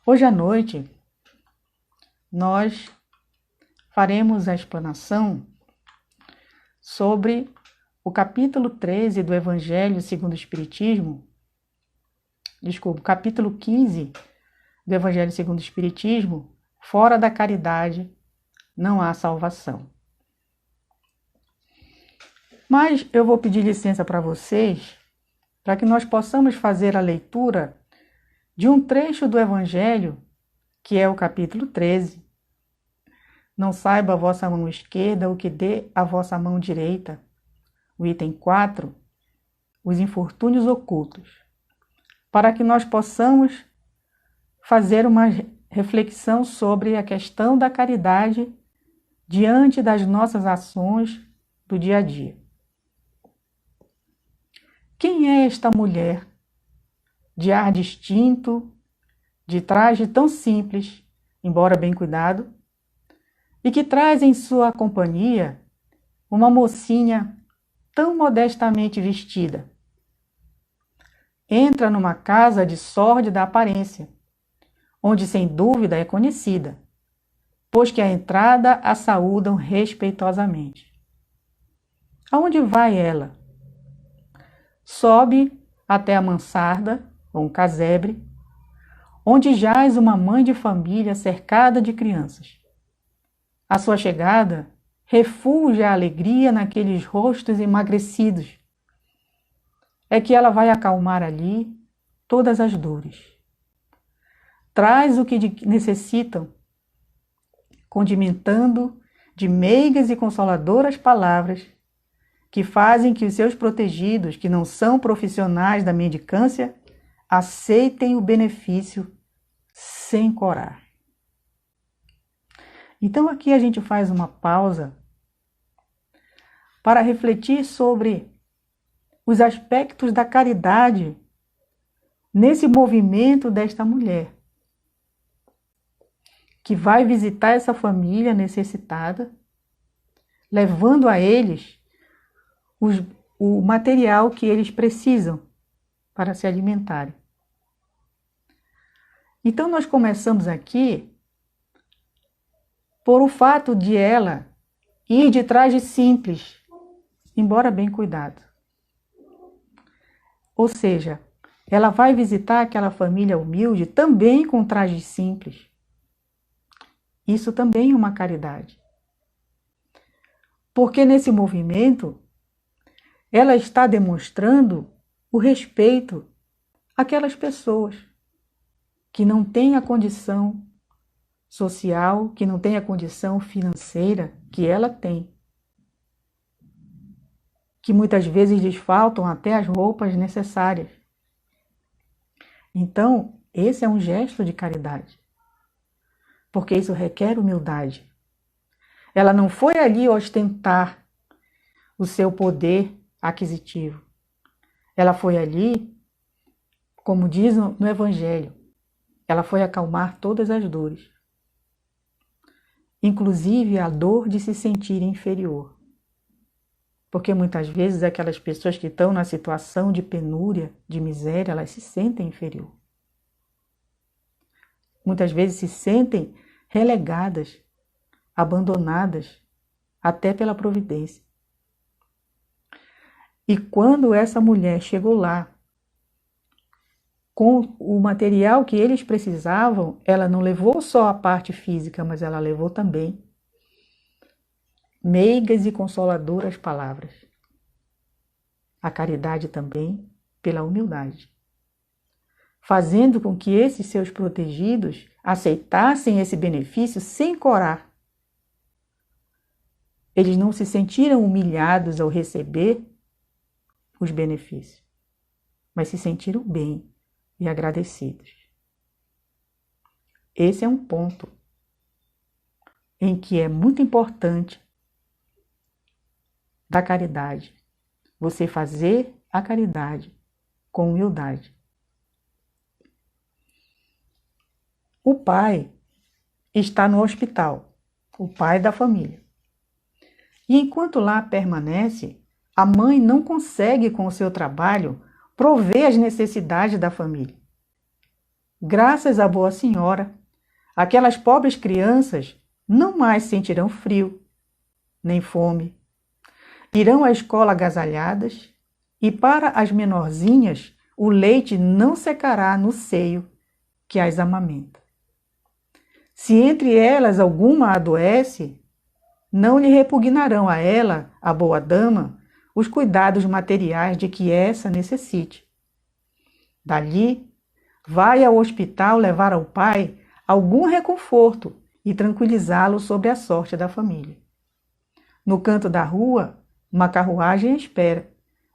Hoje à noite, nós faremos a explanação sobre o capítulo 13 do Evangelho segundo o Espiritismo, capítulo 15 do Evangelho segundo o Espiritismo, fora da caridade não há salvação. Mas eu vou pedir licença para vocês, para que nós possamos fazer a leitura de um trecho do Evangelho, que é o capítulo 13. Não saiba a vossa mão esquerda o que dê a vossa mão direita. O item 4, os infortúnios ocultos. Para que nós possamos fazer uma reflexão sobre a questão da caridade diante das nossas ações do dia a dia. Quem é esta mulher de ar distinto, de traje tão simples, embora bem cuidado, e que traz em sua companhia uma mocinha tão modestamente vestida? Entra numa casa de sórdida aparência, onde sem dúvida é conhecida, pois que à entrada a saúdam respeitosamente. Aonde vai ela? Sobe até a mansarda, ou um casebre, onde jaz uma mãe de família cercada de crianças. A sua chegada refugia a alegria naqueles rostos emagrecidos. É que ela vai acalmar ali todas as dores. Traz o que necessitam, condimentando de meigas e consoladoras palavras que fazem que os seus protegidos, que não são profissionais da mendicância, aceitem o benefício sem corar. Então aqui a gente faz uma pausa para refletir sobre os aspectos da caridade nesse movimento desta mulher, que vai visitar essa família necessitada, levando a eles o material que eles precisam para se alimentarem. Então nós começamos aqui por o fato de ela ir de traje simples, embora bem cuidado. Ou seja, ela vai visitar aquela família humilde também com traje simples. Isso também é uma caridade. Porque nesse movimento, ela está demonstrando o respeito àquelas pessoas que não têm a condição social, que não têm a condição financeira que ela tem. Que muitas vezes lhes faltam até as roupas necessárias. Então, esse é um gesto de caridade. Porque isso requer humildade. Ela não foi ali ostentar o seu poder aquisitivo. Ela foi ali, como diz no Evangelho, ela foi acalmar todas as dores. Inclusive a dor de se sentir inferior. Porque muitas vezes aquelas pessoas que estão na situação de penúria, de miséria, elas se sentem inferior. Muitas vezes se sentem relegadas, abandonadas, até pela providência. E quando essa mulher chegou lá, com o material que eles precisavam, ela não levou só a parte física, mas ela levou também meigas e consoladoras palavras. A caridade também pela humildade. Fazendo com que esses seus protegidos aceitassem esse benefício sem corar. Eles não se sentiram humilhados ao receber os benefícios, mas se sentiram bem e agradecidos. Esse é um ponto em que é muito importante da caridade. Você fazer a caridade com humildade. O pai está no hospital, o pai da família. E enquanto lá permanece, a mãe não consegue, com o seu trabalho, prover as necessidades da família. graças à Boa Senhora, aquelas pobres crianças não mais sentirão frio, nem fome. Irão à escola agasalhadas e para as menorzinhas o leite não secará no seio que as amamenta. Se entre elas alguma adoece, não lhe repugnarão a ela, a boa dama, os cuidados materiais de que essa necessite. Dali, vai ao hospital levar ao pai algum reconforto e tranquilizá-lo sobre a sorte da família. No canto da rua, uma carruagem espera,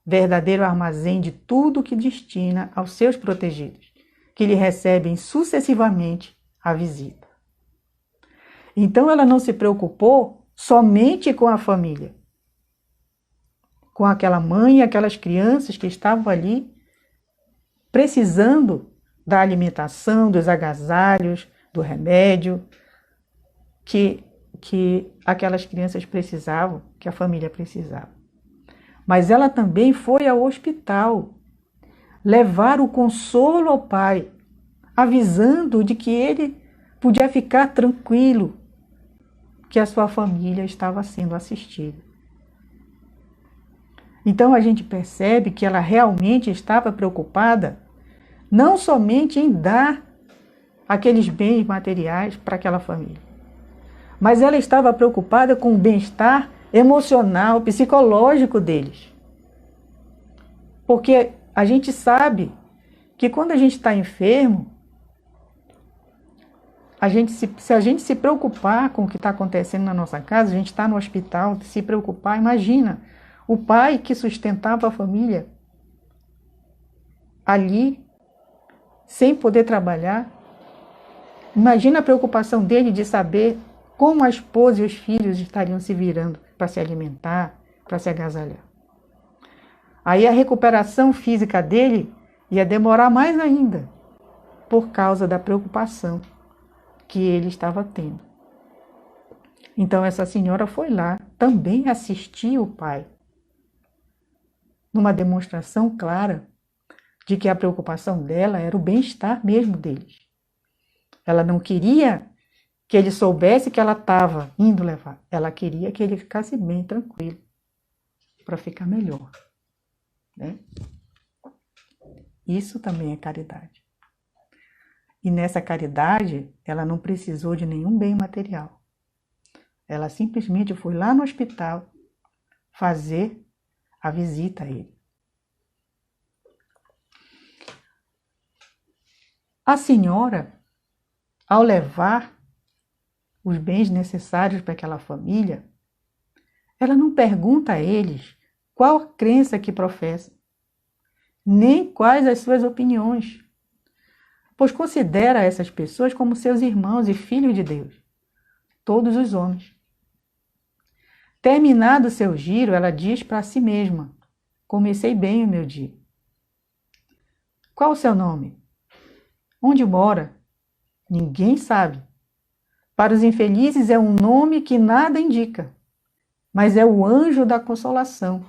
verdadeiro armazém de tudo que destina aos seus protegidos, que lhe recebem sucessivamente a visita. Então ela não se preocupou somente com a família, com aquela mãe e aquelas crianças que estavam ali precisando da alimentação, dos agasalhos, do remédio que aquelas crianças precisavam, que a família precisava. Mas ela também foi ao hospital levar o consolo ao pai, avisando de que ele podia ficar tranquilo, que a sua família estava sendo assistida. Então a gente percebe que ela realmente estava preocupada não somente em dar aqueles bens materiais para aquela família, mas ela estava preocupada com o bem-estar emocional, psicológico deles. Porque a gente sabe que quando a gente está enfermo, se a gente se preocupar com o que está acontecendo na nossa casa, a gente está no hospital, se preocupar, imagina o pai que sustentava a família ali, sem poder trabalhar. Imagina a preocupação dele de saber como a esposa e os filhos estariam se virando para se alimentar, para se agasalhar. Aí a recuperação física dele ia demorar mais ainda, por causa da preocupação que ele estava tendo. Então essa senhora foi lá também assistir o pai, numa demonstração clara de que a preocupação dela era o bem-estar mesmo deles. Ela não queria que ele soubesse que ela estava indo levar. Ela queria que ele ficasse bem tranquilo, para ficar melhor, né? Isso também é caridade. E nessa caridade, ela não precisou de nenhum bem material. Ela simplesmente foi lá no hospital fazer a visita a ele. A senhora, ao levar os bens necessários para aquela família, ela não pergunta a eles qual a crença que professam, nem quais as suas opiniões, pois considera essas pessoas como seus irmãos e filhos de Deus, todos os homens. Terminado o seu giro, ela diz para si mesma: comecei bem o meu dia. Qual o seu nome? Onde mora? Ninguém sabe. Para os infelizes é um nome que nada indica, mas é o anjo da consolação.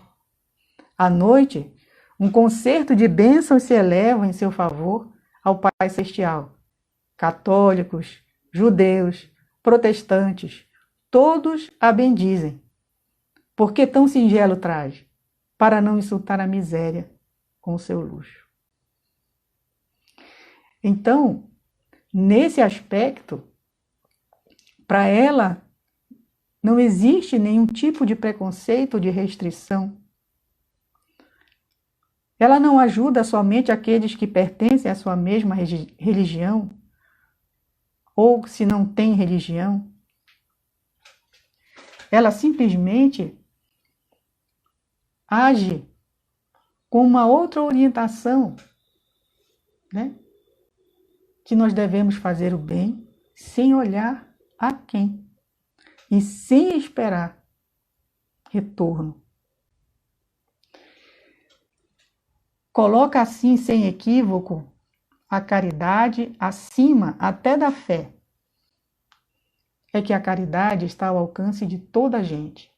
À noite, um concerto de bênçãos se eleva em seu favor ao Pai Celestial. Católicos, judeus, protestantes, todos a bendizem. Por que tão singelo traje? Para não insultar a miséria com o seu luxo. Então, nesse aspecto, para ela, não existe nenhum tipo de preconceito ou de restrição. Ela não ajuda somente aqueles que pertencem à sua mesma religião, ou se não tem religião. Ela simplesmente age com uma outra orientação, né? Que nós devemos fazer o bem sem olhar a quem e sem esperar retorno. Coloca assim, sem equívoco, a caridade acima até da fé. É que a caridade está ao alcance de toda a gente,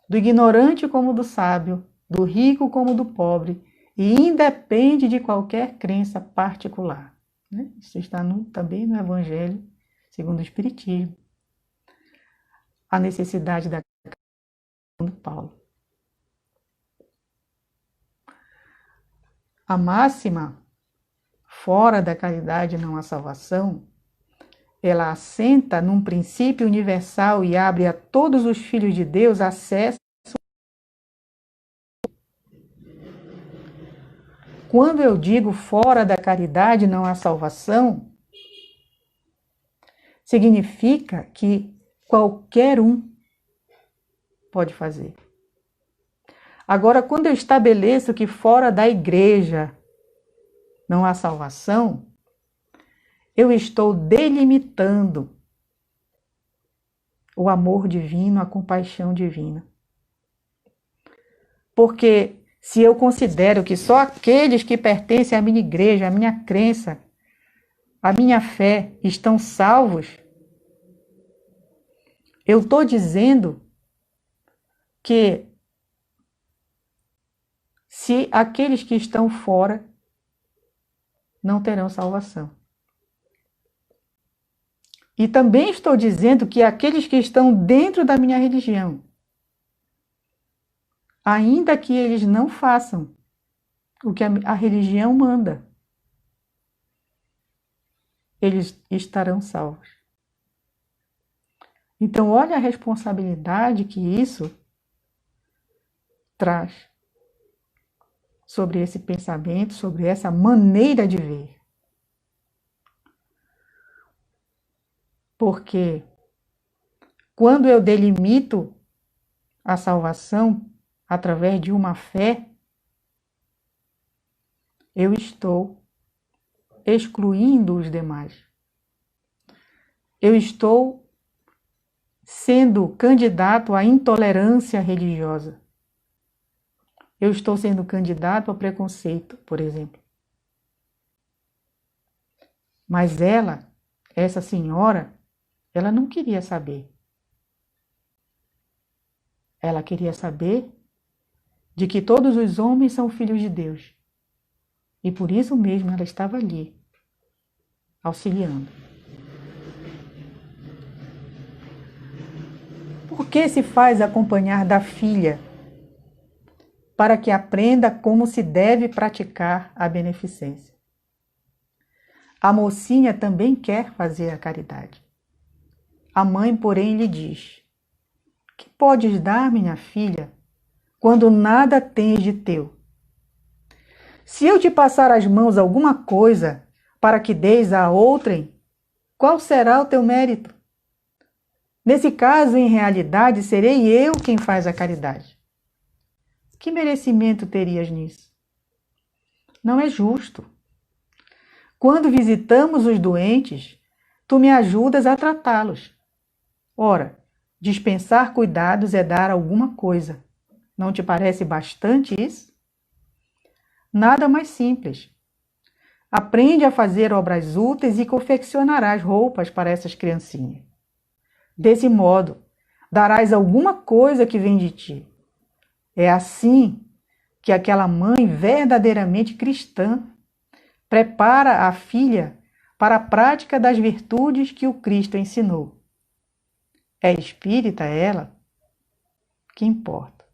do ignorante como do sábio, do rico como do pobre, e independe de qualquer crença particular. né? Isso está também no Evangelho segundo o Espiritismo. A necessidade da caridade de Paulo. A máxima, fora da caridade não há salvação, ela assenta num princípio universal e abre a todos os filhos de Deus acesso. Quando eu digo fora da caridade não há salvação, significa que qualquer um pode fazer. Agora, quando eu estabeleço que fora da igreja não há salvação, eu estou delimitando o amor divino, a compaixão divina. Porque se eu considero que só aqueles que pertencem à minha igreja, à minha crença, à minha fé estão salvos, eu estou dizendo que se aqueles que estão fora não terão salvação. E também estou dizendo que aqueles que estão dentro da minha religião, ainda que eles não façam o que a religião manda, eles estarão salvos. Então, olha a responsabilidade que isso traz sobre esse pensamento, sobre essa maneira de ver. Porque quando eu delimito a salvação através de uma fé, eu estou excluindo os demais. Eu estou sendo candidato à intolerância religiosa. Eu estou sendo candidato ao preconceito, por exemplo. Mas essa senhora, ela não queria saber. Ela queria saber de que todos os homens são filhos de Deus. E por isso mesmo ela estava ali, auxiliando. Por que se faz acompanhar da filha? Para que aprenda como se deve praticar a beneficência. A mocinha também quer fazer a caridade. A mãe, porém, lhe diz: que podes dar, minha filha, quando nada tens de teu? Se eu te passar as mãos alguma coisa para que deis a outrem, qual será o teu mérito? Nesse caso, em realidade, serei eu quem faz a caridade. Que merecimento terias nisso? Não é justo. Quando visitamos os doentes, tu me ajudas a tratá-los. Ora, dispensar cuidados é dar alguma coisa. Não te parece bastante isso? Nada mais simples. Aprende a fazer obras úteis e confeccionarás roupas para essas criancinhas. Desse modo, darás alguma coisa que vem de ti. É assim que aquela mãe verdadeiramente cristã prepara a filha para a prática das virtudes que o Cristo ensinou. É espírita ela? Que importa.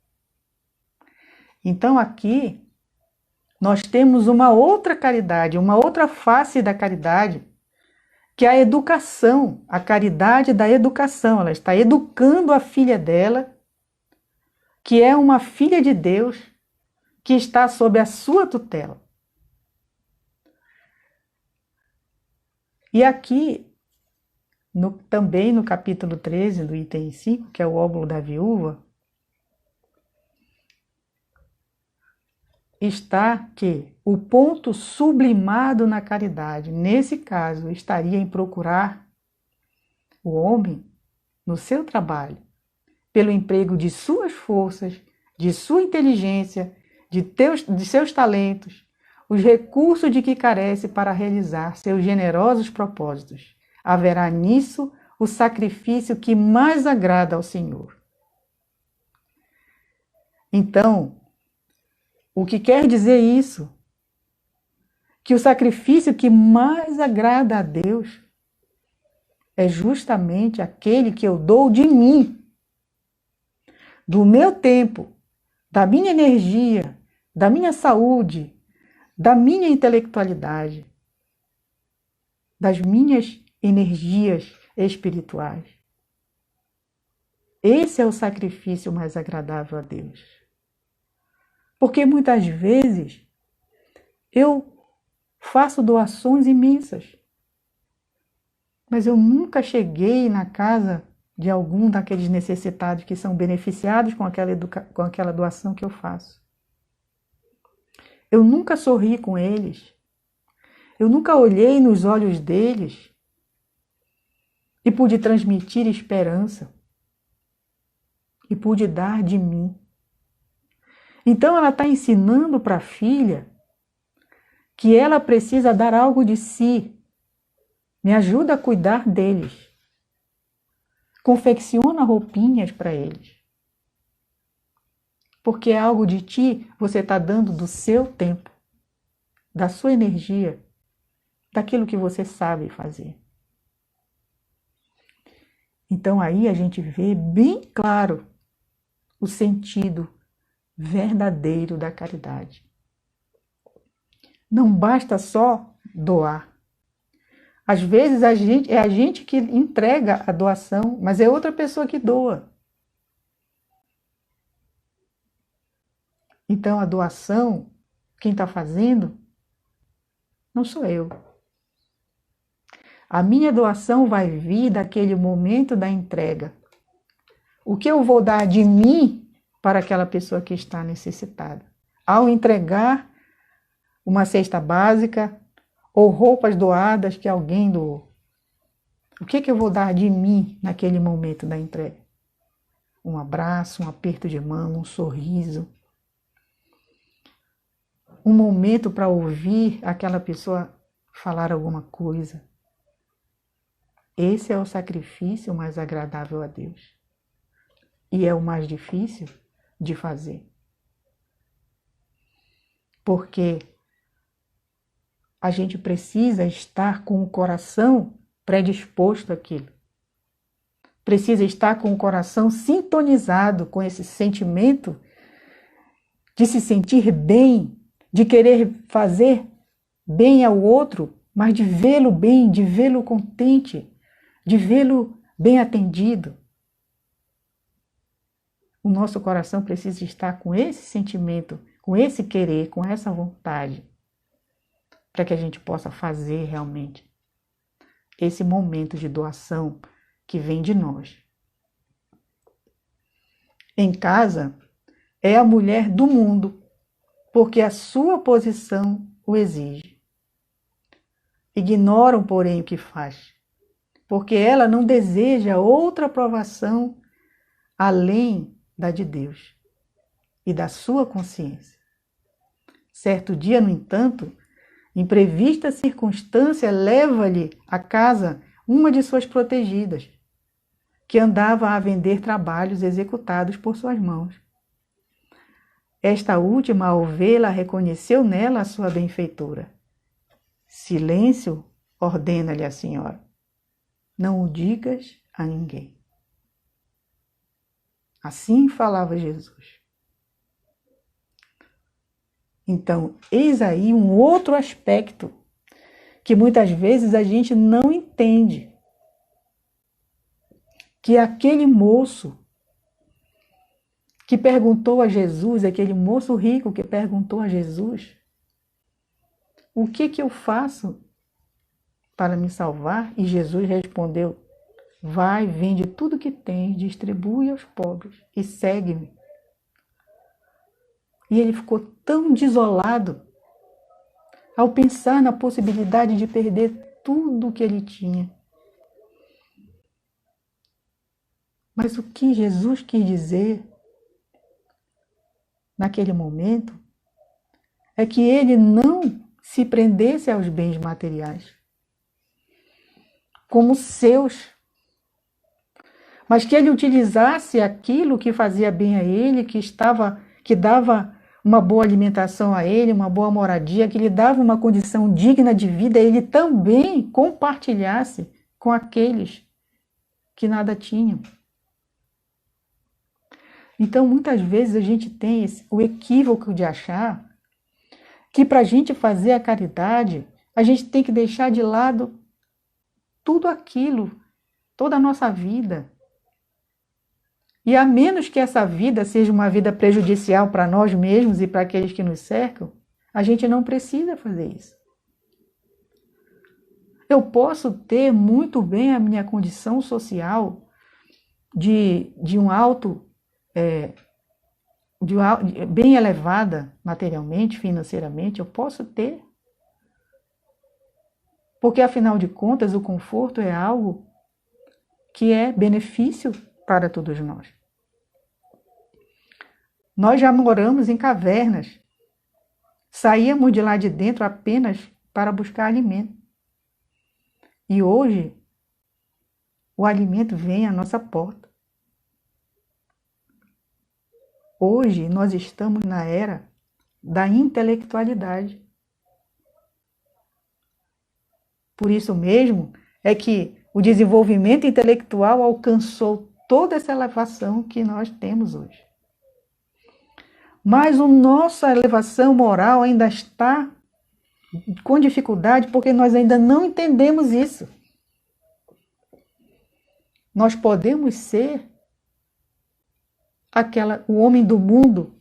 Então aqui nós temos uma outra caridade, uma outra face da caridade, que é a educação, a caridade da educação. Ela está educando a filha dela, que é uma filha de Deus, que está sob a sua tutela. E aqui, também no capítulo 13, do item 5, que é o óbolo da viúva, está que o ponto sublimado na caridade, nesse caso, estaria em procurar o homem no seu trabalho, pelo emprego de suas forças, de sua inteligência, de seus talentos, os recursos de que carece para realizar seus generosos propósitos. Haverá nisso o sacrifício que mais agrada ao Senhor. Então, o que quer dizer isso? que o sacrifício que mais agrada a Deus é justamente aquele que eu dou de mim, do meu tempo, da minha energia, da minha saúde, da minha intelectualidade, das minhas energias espirituais. Esse é o sacrifício mais agradável a Deus. Porque muitas vezes eu faço doações imensas, mas eu nunca cheguei na casa de algum daqueles necessitados que são beneficiados com aquela doação que eu faço. Eu nunca sorri com eles. Eu nunca olhei nos olhos deles e pude transmitir esperança. E pude dar de mim. Então ela está ensinando para a filha que ela precisa dar algo de si. Me ajuda a cuidar deles. Confecciona roupinhas para eles. Porque algo de ti você está dando do seu tempo, da sua energia, daquilo que você sabe fazer. Então aí a gente vê bem claro o sentido verdadeiro da caridade. Não basta só doar. Às vezes é a gente que entrega a doação, mas é outra pessoa que doa. Então a doação, quem está fazendo, não sou eu. A minha doação vai vir daquele momento da entrega. O que eu vou dar de mim para aquela pessoa que está necessitada? Ao entregar uma cesta básica ou roupas doadas que alguém doou. O que eu vou dar de mim naquele momento da entrega? Um abraço, um aperto de mão, um sorriso. Um momento para ouvir aquela pessoa falar alguma coisa. Esse é o sacrifício mais agradável a Deus. E é o mais difícil de fazer. Porque a gente precisa estar com o coração predisposto àquilo. Precisa estar com o coração sintonizado com esse sentimento de se sentir bem, de querer fazer bem ao outro, mas de vê-lo bem, de vê-lo contente, de vê-lo bem atendido. O nosso coração precisa estar com esse sentimento, com esse querer, com essa vontade, para que a gente possa fazer realmente esse momento de doação que vem de nós. Em casa, é a mulher do mundo, porque a sua posição o exige. Ignoram, porém, o que faz, porque ela não deseja outra aprovação além da de Deus e da sua consciência. Certo dia, no entanto, imprevista circunstância leva-lhe à casa uma de suas protegidas, que andava a vender trabalhos executados por suas mãos. Esta última, ao vê-la, reconheceu nela a sua benfeitora. Silêncio, ordena-lhe a senhora. Não o digas a ninguém. Assim falava Jesus. Então, eis aí um outro aspecto que muitas vezes a gente não entende. Que aquele moço que perguntou a Jesus, aquele moço rico que perguntou a Jesus, o que eu faço para me salvar? E Jesus respondeu, vai, vende tudo que tens, distribui aos pobres e segue-me. E ele ficou tão desolado ao pensar na possibilidade de perder tudo o que ele tinha. Mas o que Jesus quis dizer naquele momento é que ele não se prendesse aos bens materiais como seus, mas que ele utilizasse aquilo que fazia bem a ele, que dava uma boa alimentação a ele, uma boa moradia, que lhe dava uma condição digna de vida, ele também compartilhasse com aqueles que nada tinham. Então, muitas vezes a gente tem o equívoco de achar que para a gente fazer a caridade, a gente tem que deixar de lado tudo aquilo, toda a nossa vida. E a menos que essa vida seja uma vida prejudicial para nós mesmos e para aqueles que nos cercam, a gente não precisa fazer isso. Eu posso ter muito bem a minha condição social de um alto, bem elevada materialmente, financeiramente, eu posso ter. Porque, afinal de contas, o conforto é algo que é benefício para todos nós. Nós já moramos em cavernas, saíamos de lá de dentro apenas para buscar alimento. E hoje, o alimento vem à nossa porta. Hoje, nós estamos na era da intelectualidade. Por isso mesmo é que o desenvolvimento intelectual alcançou toda essa elevação que nós temos hoje. Mas a nossa elevação moral ainda está com dificuldade porque nós ainda não entendemos isso. Nós podemos ser o homem do mundo,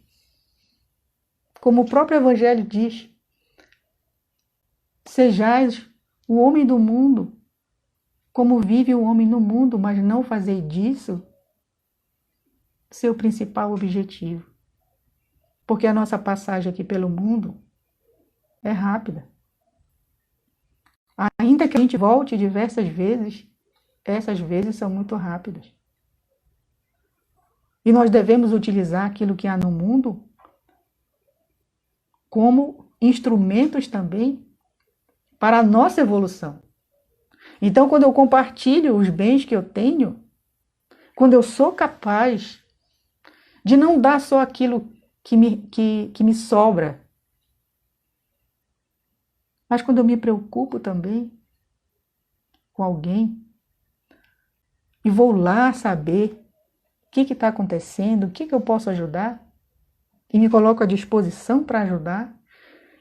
como o próprio Evangelho diz. Sejais o homem do mundo, como vive o homem no mundo, mas não fazei disso seu principal objetivo. Porque a nossa passagem aqui pelo mundo é rápida. Ainda que a gente volte diversas vezes, essas vezes são muito rápidas. E nós devemos utilizar aquilo que há no mundo como instrumentos também para a nossa evolução. Então, quando eu compartilho os bens que eu tenho, quando eu sou capaz de não dar só aquilo que me sobra, mas quando eu me preocupo também com alguém e vou lá saber o que está acontecendo, o que eu posso ajudar, e me coloco à disposição para ajudar,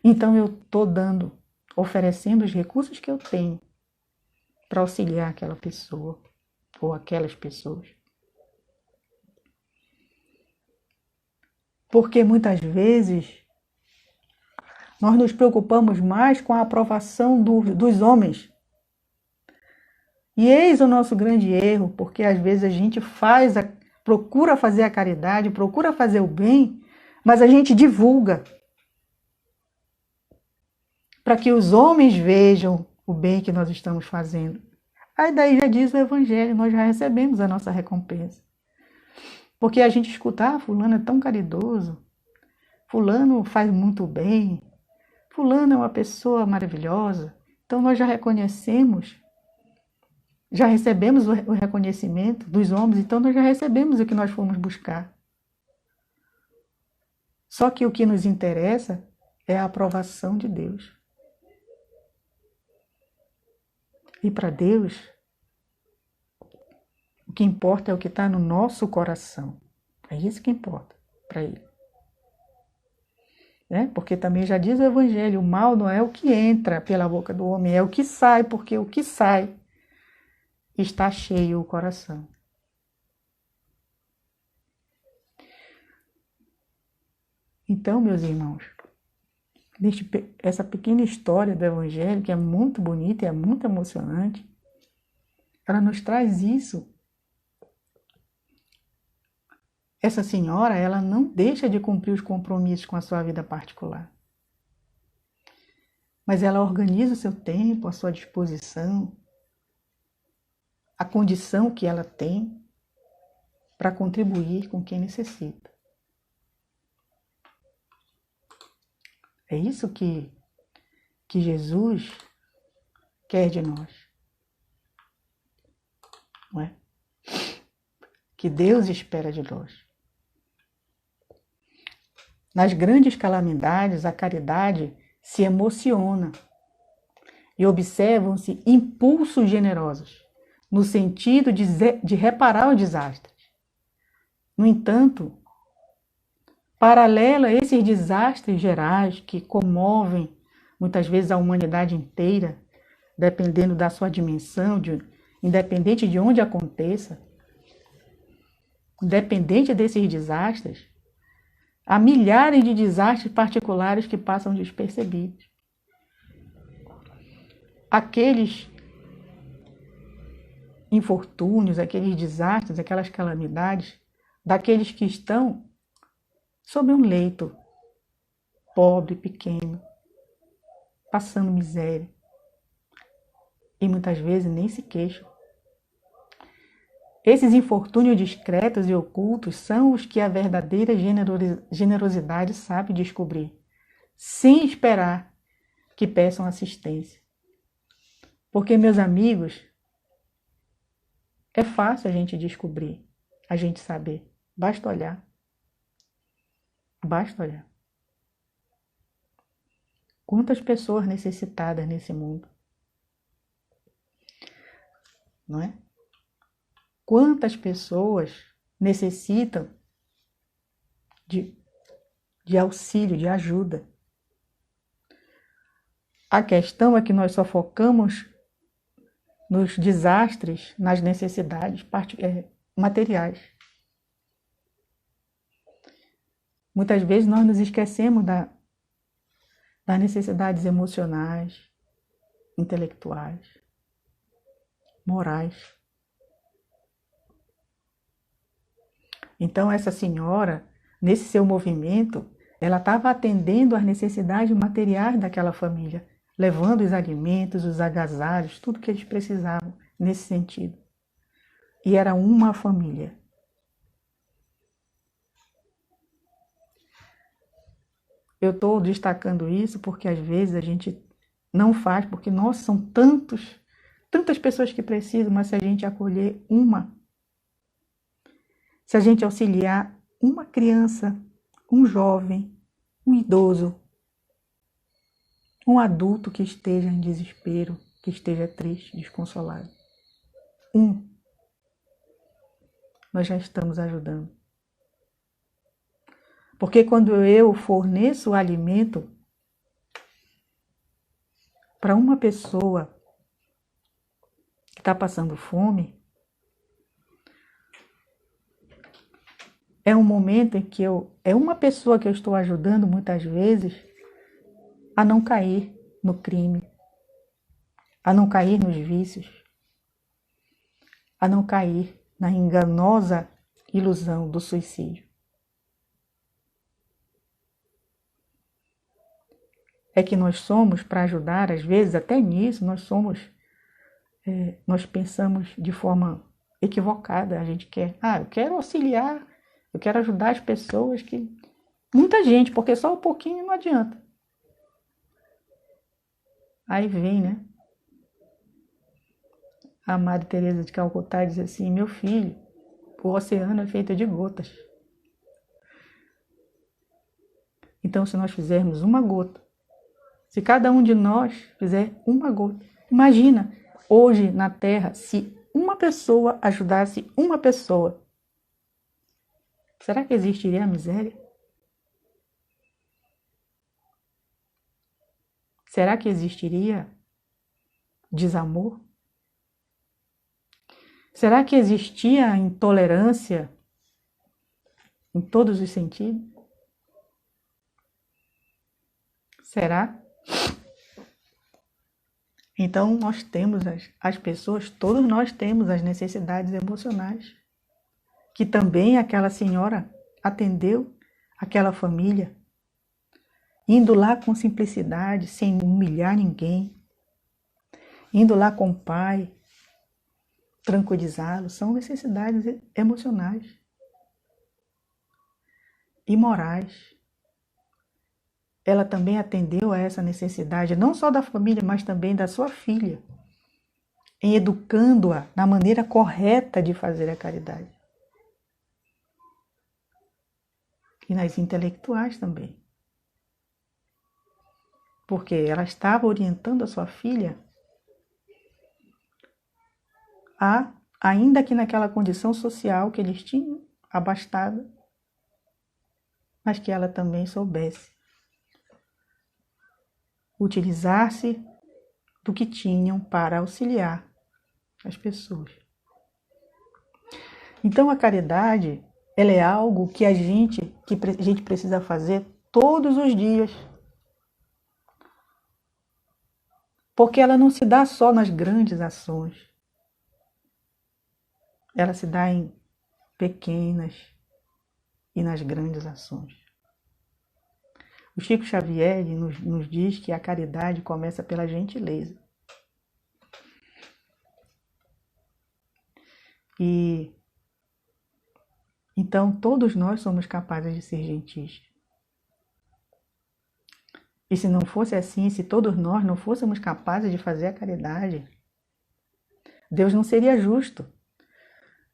então eu estou oferecendo os recursos que eu tenho para auxiliar aquela pessoa ou aquelas pessoas. Porque muitas vezes nós nos preocupamos mais com a aprovação dos homens. E eis o nosso grande erro, porque às vezes a gente procura fazer a caridade, procura fazer o bem, mas a gente divulga para que os homens vejam o bem que nós estamos fazendo. Aí daí já diz o Evangelho, nós já recebemos a nossa recompensa. Porque a gente escuta, fulano é tão caridoso, fulano faz muito bem, fulano é uma pessoa maravilhosa. Então nós já reconhecemos, já recebemos o reconhecimento dos homens, então nós já recebemos o que nós fomos buscar. Só que o que nos interessa é a aprovação de Deus. E para Deus, o que importa é o que está no nosso coração. É isso que importa para Ele. Porque também já diz o Evangelho, o mal não é o que entra pela boca do homem, é o que sai, porque o que sai está cheio o coração. Então, meus irmãos, essa pequena história do Evangelho, que é muito bonita e é muito emocionante, ela nos traz isso. Essa senhora, ela não deixa de cumprir os compromissos com a sua vida particular. Mas ela organiza o seu tempo, a sua disposição, a condição que ela tem para contribuir com quem necessita. É isso que Jesus quer de nós. Não é? Que Deus espera de nós. Nas grandes calamidades, a caridade se emociona e observam-se impulsos generosos, no sentido de reparar o desastre. No entanto, paralelo a esses desastres gerais que comovem muitas vezes a humanidade inteira, dependendo da sua dimensão, independente de onde aconteça, independente desses desastres, há milhares de desastres particulares que passam despercebidos. Aqueles infortúnios, aqueles desastres, aquelas calamidades, daqueles que estão sob um leito, pobre, pequeno, passando miséria, e muitas vezes nem se queixam. Esses infortúnios discretos e ocultos são os que a verdadeira generosidade sabe descobrir, sem esperar que peçam assistência. Porque, meus amigos, é fácil a gente descobrir, a gente saber. Basta olhar. Basta olhar. Quantas pessoas necessitadas nesse mundo? Não é? Quantas pessoas necessitam de auxílio, de ajuda? A questão é que nós só focamos nos desastres, nas necessidades materiais. Muitas vezes nós nos esquecemos das necessidades emocionais, intelectuais, morais. Então, essa senhora, nesse seu movimento, ela estava atendendo às necessidades materiais daquela família, levando os alimentos, os agasalhos, tudo que eles precisavam nesse sentido. E era uma família. Eu estou destacando isso porque às vezes a gente não faz, porque, nossa, são tantas pessoas que precisam, mas se a gente acolher uma, se a gente auxiliar uma criança, um jovem, um idoso, um adulto que esteja em desespero, que esteja triste, desconsolado, nós já estamos ajudando. Porque quando eu forneço o alimento para uma pessoa que está passando fome, é um momento em que é uma pessoa que eu estou ajudando muitas vezes a não cair no crime, a não cair nos vícios, a não cair na enganosa ilusão do suicídio. É que nós somos, para ajudar, às vezes, até nisso, nós pensamos de forma equivocada. A gente quer, eu quero auxiliar, eu quero ajudar as pessoas que... Muita gente, porque só um pouquinho não adianta. Aí vem, né? A Madre Teresa de Calcutá diz assim: meu filho, o oceano é feito de gotas. Então, se nós fizermos uma gota, se cada um de nós fizer uma gota, imagina, hoje na Terra, se uma pessoa ajudasse uma pessoa, será que existiria a miséria? Será que existiria desamor? Será que existia intolerância em todos os sentidos? Será? Então, nós temos as pessoas, todos nós temos as necessidades emocionais, que também aquela senhora atendeu aquela família, indo lá com simplicidade, sem humilhar ninguém, indo lá com o pai, tranquilizá-lo. São necessidades emocionais e morais. Ela também atendeu a essa necessidade, não só da família, mas também da sua filha, em educando-a na maneira correta de fazer a caridade. e nas intelectuais também. Porque ela estava orientando a sua filha ainda que naquela condição social que eles tinham, abastada, mas que ela também soubesse utilizar-se do que tinham para auxiliar as pessoas. Então a caridade, ela é algo que a gente precisa fazer todos os dias. Porque ela não se dá só nas grandes ações. Ela se dá em pequenas e nas grandes ações. O Chico Xavier nos diz que a caridade começa pela gentileza. E então todos nós somos capazes de ser gentis. E se não fosse assim, se todos nós não fôssemos capazes de fazer a caridade, Deus não seria justo,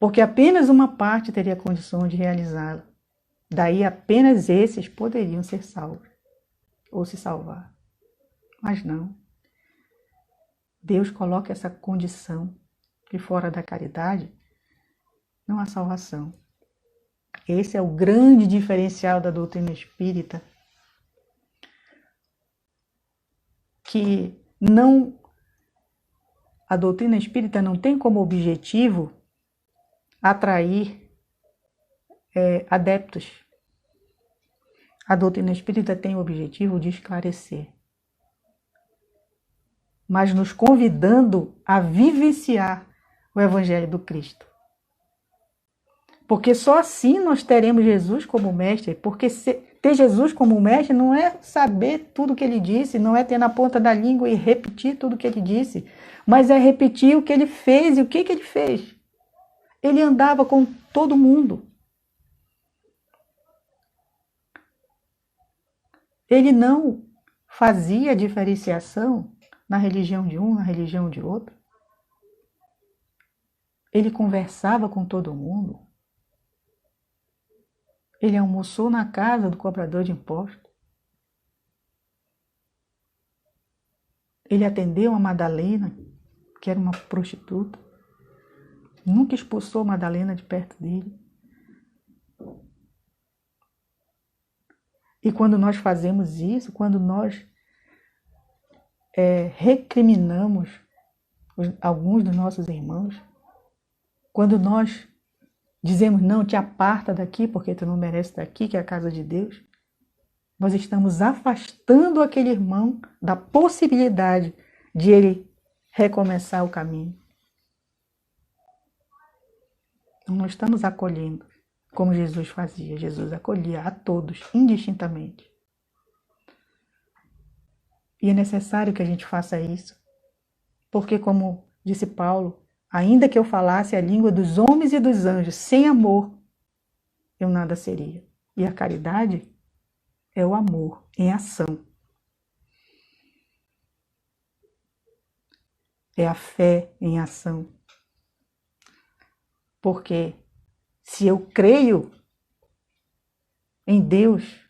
porque apenas uma parte teria condição de realizá-la. Daí apenas esses poderiam ser salvos, ou se salvar. Mas não. Deus coloca essa condição, que fora da caridade não há salvação. Esse é o grande diferencial da doutrina espírita, que a doutrina espírita não tem como objetivo atrair adeptos. A doutrina espírita tem o objetivo de esclarecer, mas nos convidando a vivenciar o Evangelho do Cristo. Porque só assim nós teremos Jesus como mestre, porque ter Jesus como mestre não é saber tudo o que ele disse, não é ter na ponta da língua e repetir tudo o que ele disse, mas é repetir o que ele fez e o que ele fez. Ele andava com todo mundo. Ele não fazia diferenciação na religião de um, na religião de outro. Ele conversava com todo mundo. Ele almoçou na casa do cobrador de impostos. Ele atendeu a Madalena, que era uma prostituta. Nunca expulsou a Madalena de perto dele. E quando nós fazemos isso, quando nós recriminamos alguns dos nossos irmãos, quando nós dizemos, não, te aparta daqui porque tu não merece estar aqui, que é a casa de Deus, nós estamos afastando aquele irmão da possibilidade de ele recomeçar o caminho. Não estamos acolhendo como Jesus fazia. Jesus acolhia a todos, indistintamente. E é necessário que a gente faça isso, porque, como disse Paulo, ainda que eu falasse a língua dos homens e dos anjos, sem amor, eu nada seria. E a caridade é o amor em ação. É a fé em ação. Porque se eu creio em Deus,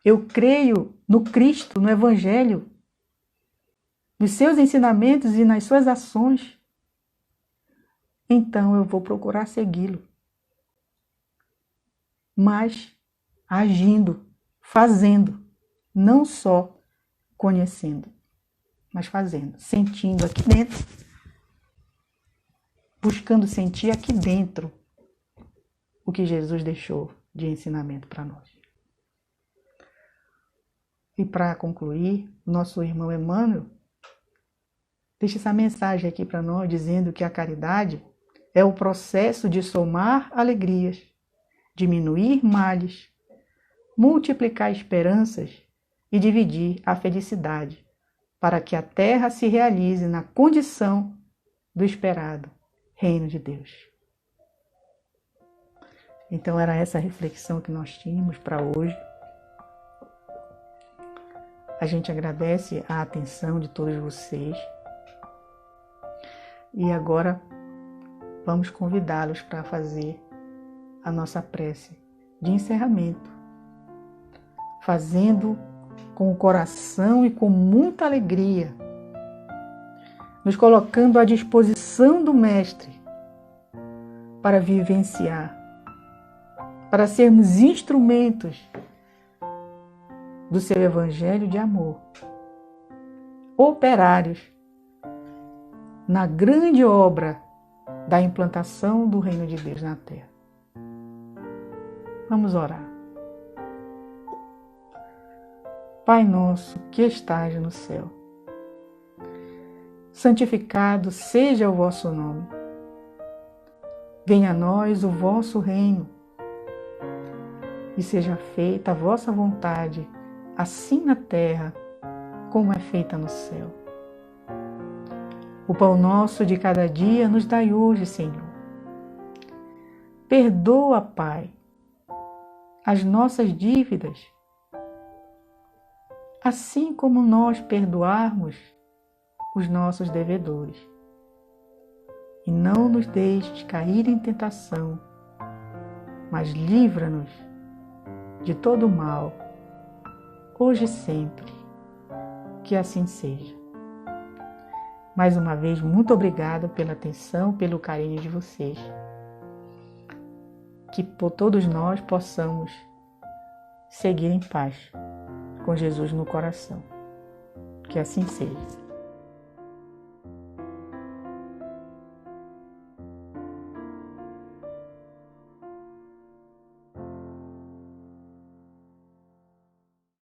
eu creio no Cristo, no Evangelho, nos seus ensinamentos e nas suas ações, então eu vou procurar segui-lo. Mas agindo, fazendo, não só conhecendo, mas fazendo, sentindo aqui dentro, buscando sentir aqui dentro o que Jesus deixou de ensinamento para nós. E para concluir, o nosso irmão Emmanuel deixa essa mensagem aqui para nós, dizendo que a caridade é o processo de somar alegrias, diminuir males, multiplicar esperanças e dividir a felicidade, para que a terra se realize na condição do esperado reino de Deus. Então era essa reflexão que nós tínhamos para hoje. A gente agradece a atenção de todos vocês. E agora vamos convidá-los para fazer a nossa prece de encerramento, fazendo com o coração e com muita alegria, nos colocando à disposição do Mestre para vivenciar, para sermos instrumentos do seu Evangelho de amor, operários na grande obra da implantação do Reino de Deus na Terra. Vamos orar. Pai nosso que estais no céu, santificado seja o vosso nome. Venha a nós o vosso reino e seja feita a vossa vontade, assim na terra como é feita no céu. O pão nosso de cada dia nos dai hoje, Senhor. Perdoa, Pai, as nossas dívidas, assim como nós perdoarmos os nossos devedores. E não nos deixes cair em tentação, mas livra-nos de todo o mal, hoje e sempre. Que assim seja. Mais uma vez, muito obrigada pela atenção, pelo carinho de vocês. Que por todos nós possamos seguir em paz, com Jesus no coração. Que assim seja.